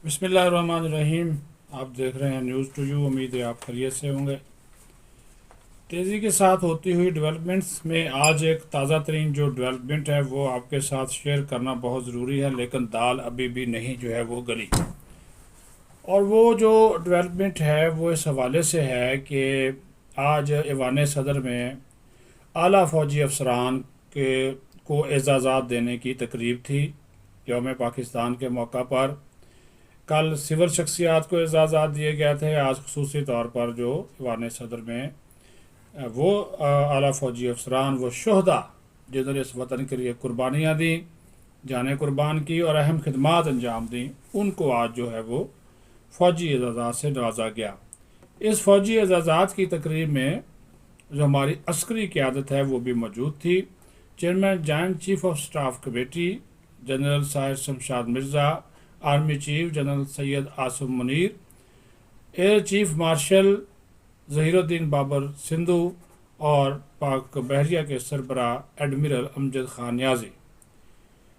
बिस्मिल्लाहिर्रहमानिर्रहीम। आप देख रहे हैं न्यूज़ टू यू। उम्मीद है आप खैरियत से होंगे। तेज़ी के साथ होती हुई डेवलपमेंट्स में आज एक ताज़ा तरीन जो डेवलपमेंट है वो आपके साथ शेयर करना बहुत ज़रूरी है, लेकिन दाल अभी भी नहीं जो है वो गली। और वो जो डेवलपमेंट है वो इस हवाले से है कि आज ऐवान सदर में आला फ़ौजी अफसरान के को एजाज़ात देने की तकरीब थी। यौम पाकिस्तान के मौका पर कल सिविल शख्सियात को एजाज़ात दिए गए थे। आज खसूसी तौर पर जो ऐवान सदर में वो आला फ़ौजी अफसरान वो शहदा जिन्होंने इस वतन के लिए कुर्बानियाँ दी, जानें कुर्बान की और अहम खिदमात अंजाम दी, उनको आज जो है वो फ़ौजी एजाज़ात से नवाजा गया। इस फ़ौजी एजाज़ात की तकरीब में जो हमारी अस्करी क़यादत है वो भी मौजूद थी। Chairman joint chief of staff committee general Sahir Shamshad Mirza, army chief general Syed Asim Munir, air chief marshal Zaheeruddin Babar Sidhu और पाक बहरिया के सरबरा एडमिरल अमजद खान नियाज़ी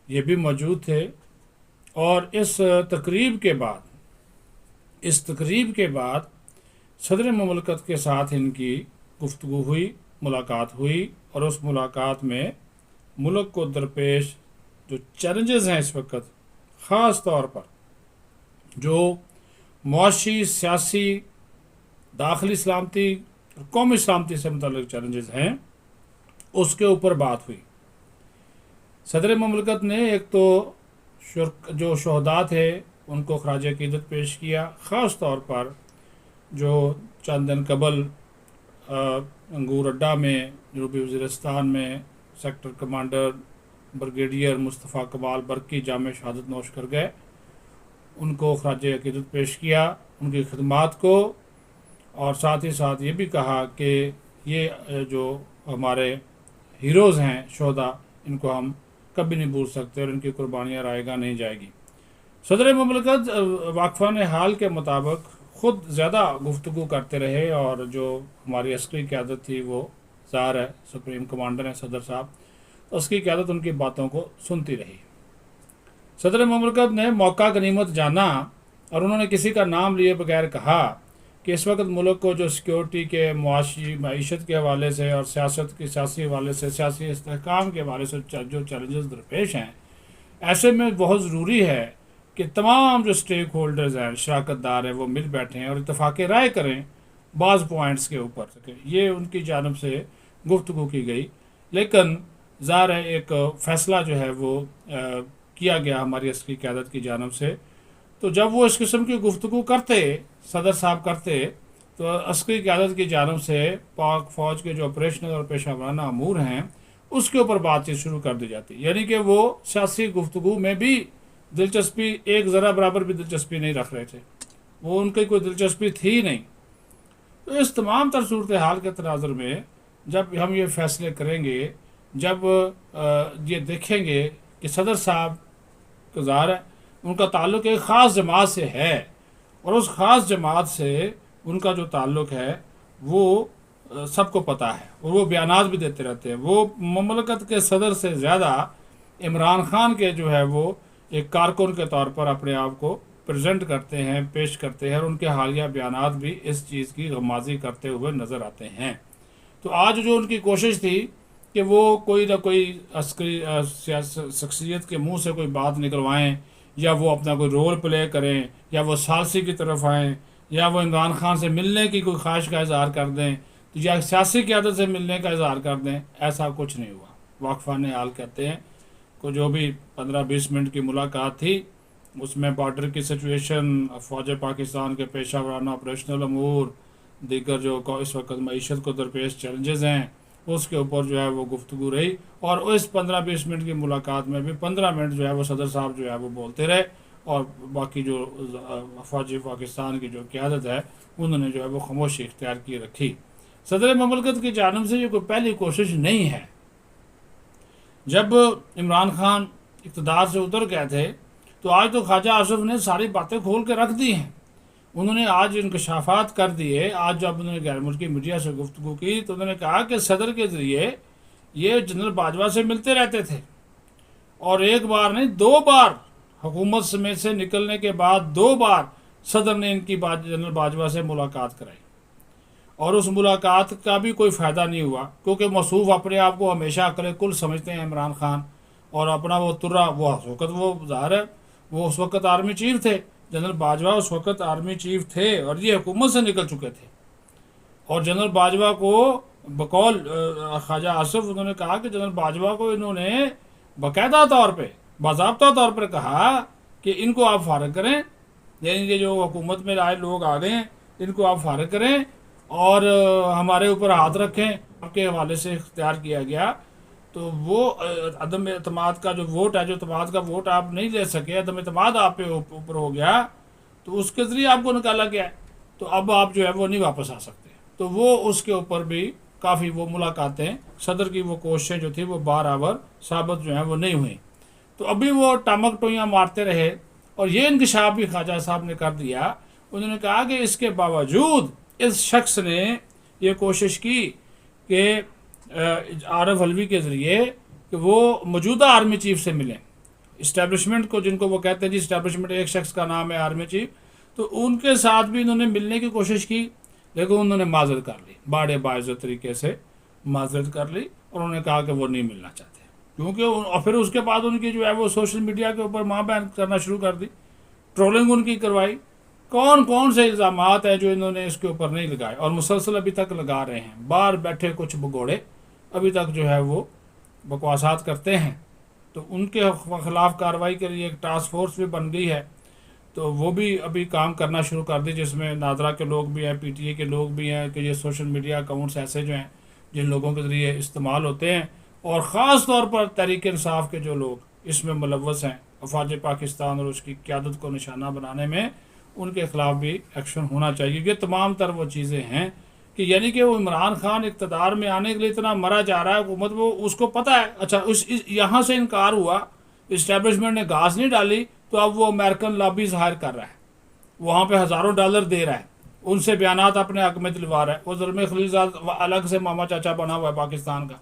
ये भी मौजूद थे। और इस तकरीब के बाद सदर ममलकत के साथ इनकी गुफ्तगू हुई, मुलाकात हुई, और उस मुलाकात में मुल्क को दरपेश जो चैलेंजेस हैं इस वक्त, ख़ास तौर पर जो मुआशी, सियासी, दाखिली सलामती और कौमी सलामती से मुतल्लिक़ चैलेंजेस हैं, उसके ऊपर बात हुई। सदर ममलकत ने एक तो जो शहदा थे उनको खराज अक़ीदत पेश किया, ख़ास तौर पर जो चंद दिन कबल अंगूर अड्डा में जनूबी वज़ीरिस्तान में सेक्टर कमांडर ब्रिगेडियर मुस्तफ़ा कमाल बरकी जाम शहादत नोश कर गए, उनको खराज अक़ीदत पेश किया, उनकी खिदमात को, और साथ ही साथ ये भी कहा कि ये जो हमारे हीरोज़ हैं शहदा, इनको हम कभी नहीं भूल सकते और इनकी कुर्बानियाँ रायगा नहीं जाएगी। सदर ममलकत वाक़फ़ान हाल के मुताबिक ख़ुद ज़्यादा गुफ्तगू करते रहे, और जो हमारी अस्करी क़यादत थी वो ज़ाहिर है सुप्रीम कमांडर हैं सदर साहब, उसकी क़यादत उनकी बातों को सुनती रही। सदर ममलकत ने मौका गनीमत जाना और उन्होंने किसी का नाम लिए बगैर कहा कि इस वक्त मुल्क को जो सिक्योरिटी के, मुआशी, मईशत के हवाले से और सियासत के सियासी हवाले से, सियासी इस्तेहकाम के हवाले से जो चैलेंजेस दरपेश हैं, ऐसे में बहुत ज़रूरी है कि तमाम जो स्टेक होल्डर्स हैं, शराकतदार हैं, वो मिल बैठें और इत्तफाक़ राय करें बाज़ पॉइंट्स के ऊपर। ये उनकी जानब से गुफ्तगू की गई, लेकिन ज़ाहिर है एक फ़ैसला जो है वो किया गया हमारी अस्करी क़यादत की जानब से। तो जब वो इस किस्म की गुफ्तगू करते, सदर साहब करते, तो अस्करी क़यादत की जानब से पाक फ़ौज के जो ऑपरेशनल और पेशा वराना अमूर हैं उसके ऊपर बातचीत शुरू कर दी जाती, यानी कि वो सियासी गुफ्तगू में भी दिलचस्पी एक ज़रा बराबर भी दिलचस्पी नहीं रख रहे थे, वो उनकी कोई दिलचस्पी थी नहीं। तो इस तमाम तर सूरत हाल के तनाज़ुर में जब हम ये फ़ैसले करेंगे, जब ये देखेंगे कि सदर साहब का ज़ाहिर है उनका ताल्लुक़ एक ख़ास जमात से है, और उस ख़ास जमात से उनका जो ताल्लुक़ है वो सबको पता है, और वो बयानात भी देते रहते हैं। वो ममलकत के सदर से ज़्यादा इमरान ख़ान के जो है वो एक कारकुन के तौर पर अपने आप को प्रेजेंट करते हैं, पेश करते हैं, और उनके हालिया बयानात भी इस चीज़ की गमाज़ी करते हुए नज़र आते हैं। तो आज जो उनकी कोशिश थी कि वो कोई ना कोई अस्करी शख्सियत के मुंह से कोई बात निकलवाएं, या वो अपना कोई रोल प्ले करें, या वो सालसी की तरफ आएँ, या वो इमरान खान से मिलने की कोई ख्वाहिश का इजहार कर दें, तो या सियासी क़यादत से मिलने का इजहार कर दें, ऐसा कुछ नहीं हुआ। वाक़फ़ान हाल कहते हैं को जो भी 15-20 मिनट की मुलाकात थी उसमें बॉर्डर की सिचुएशन, फ़ौज पाकिस्तान के पेशा वराना ऑपरेशनल अमूर, दीगर जो इस वक्त मईशत को दरपेश चैलेंजेस हैं, उसके ऊपर जो है वो गुफ्तगू रही। और इस 15-20 मिनट की मुलाकात में भी 15 मिनट जो है वो सदर साहब जो है वो बोलते रहे, और बाकी जो फ़ौजी पाकिस्तान की जो क़यादत है उन्होंने जो है वो खामोशी इख्तियार की रखी। सदर ममलकत की जानब से ये कोई पहली कोशिश नहीं है। जब इमरान खान इक़्तिदार से उतर गए थे तो आज तो ख्वाजा आसिफ ने सारी बातें खोल के रख दी हैं, उन्होंने आज इंकशाफात कर दिए। आज जब उन्होंने गैर मुल्की मीडिया से गुफ्तगू की तो उन्होंने कहा कि सदर के ज़रिए ये जनरल बाजवा से मिलते रहते थे, और एक बार नहीं 2 बार हुकूमत में से निकलने के बाद 2 बार सदर ने इनकी जनरल बाजवा से मुलाकात कराई, और उस मुलाकात का भी कोई फ़ायदा नहीं हुआ, क्योंकि मसूफ़ अपने आप को हमेशा अकल कुल समझते हैं इमरान खान, और अपना वो तुर्रा वो उस वक़्त वो ज़ाहिर है वो उस वक़्त आर्मी चीफ थे, जनरल बाजवा उस वक़्त आर्मी चीफ थे और ये हुकूमत से निकल चुके थे। और जनरल बाजवा को बकौल ख्वाजा आसिफ उन्होंने कहा कि जनरल बाजवा को इन्होंने बाकायदा तौर पे बाज़ाब्ता तौर पर कहा कि इनको आप फारग करें, यानी कि जो हुकूमत में आए लोग आ गए हैं इनको आप फारग करें और हमारे ऊपर हाथ रखें। आपके हवाले से इख्तियार किया गया, तो वो अदम एतमाद का जो वोट है, जो एतमाद का वोट आप नहीं ले सके, अदम एतमाद आप पे ऊपर हो गया, तो उसके ज़रिए आपको निकाला गया है, तो अब आप जो है वो नहीं वापस आ सकते। तो वो उसके ऊपर भी काफ़ी वो मुलाकातें, सदर की वो कोशिशें जो थी वो बाराबर साबित जो है वो नहीं हुई। तो अभी वो टामक टोइयाँ मारते रहे, और ये इंकशाफ भी ख्वाजा साहब ने कर दिया। उन्होंने कहा कि इसके बावजूद इस शख्स ने ये कोशिश की कि आरफ अलवी के ज़रिए कि वो मौजूदा आर्मी चीफ से मिलें, इस्टेब्लिशमेंट को, जिनको वो कहते हैं जी इस्टेब्लिशमेंट एक शख्स का नाम है आर्मी चीफ, तो उनके साथ भी इन्होंने मिलने की कोशिश की, लेकिन उन्होंने माजरत कर ली, बड़े बाइज़्ज़त तरीके से माजरत कर ली, और उन्होंने कहा कि वो नहीं मिलना चाहते, क्योंकि और फिर उसके बाद उनकी जो है वो सोशल मीडिया के ऊपर माँ बहन करना शुरू कर दी, ट्रोलिंग उनकी करवाई। कौन कौन से इल्ज़ामात हैं जो इन्होंने इसके ऊपर नहीं लगाए, और मुसलसल अभी तक लगा रहे हैं। बाहर बैठे कुछ भगोड़े अभी तक जो है वो बकवासात करते हैं, तो उनके ख़िलाफ़ कार्रवाई के लिए एक टास्क फोर्स भी बन गई है, तो वो भी अभी काम करना शुरू कर दी, जिसमें नादरा के लोग भी हैं, पीटीए के लोग भी हैं, कि ये सोशल मीडिया अकाउंट्स ऐसे जो हैं जिन लोगों के ज़रिए इस्तेमाल होते हैं, और ख़ास तौर पर तहरीक इंसाफ के जो लोग इसमें मुलव्वस हैं, अफवाज पाकिस्तान और उसकी क़यादत को निशाना बनाने में, उनके ख़िलाफ़ भी एक्शन होना चाहिए। ये तमाम तर वो चीज़ें हैं कि यानी कि वो इमरान खान इक़्तिदार में आने के लिए इतना मरा जा रहा है हुकूमत, वो उसको पता है। अच्छा, यहाँ से इनकार हुआ, इस्टेब्लिशमेंट ने घास नहीं डाली, तो अब वो अमेरिकन लॉबीज़ हायर कर रहा है, वहाँ पे हज़ारों डॉलर दे रहा है, उनसे बयानात अपने हक में दिलवा रहा है। वो ज़ुल्म खलीलज़ाद अलग से मामा चाचा बना हुआ है पाकिस्तान का।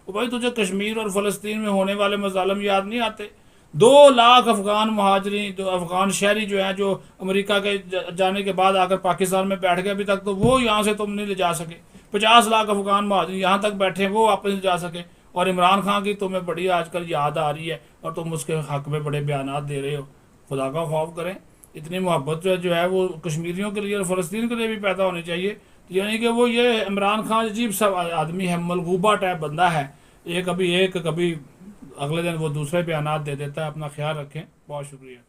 वो भाई तुझे कश्मीर और फ़लस्तीन में होने वाले मज़ालिम याद नहीं आते? 2 लाख अफ़गान महाजरी, जो अफ़गान शहरी जो हैं, जो अमेरिका के जाने के बाद आकर पाकिस्तान में बैठ गए, अभी तक तो वो यहाँ से तुम नहीं ले जा सके। 50 लाख अफ़गान महाजरी यहाँ तक बैठे हैं, वो वापस नहीं जा सके, और इमरान खान की तुम्हें बड़ी आजकल याद आ रही है, और तुम उसके हक़ में बड़े बयानात दे रहे हो। खुदा का खौफ करें, इतनी मोहब्बत जो है वो कश्मीरियों के लिए और फ़लस्तीन के लिए भी पैदा होनी चाहिए। यानी कि वो ये इमरान खान अजीब सा आदमी है, मलगूबा टाइप बंदा है, ये कभी एक कभी अगले दिन वो दूसरे बयानात दे देता है। अपना ख्याल रखें, बहुत शुक्रिया।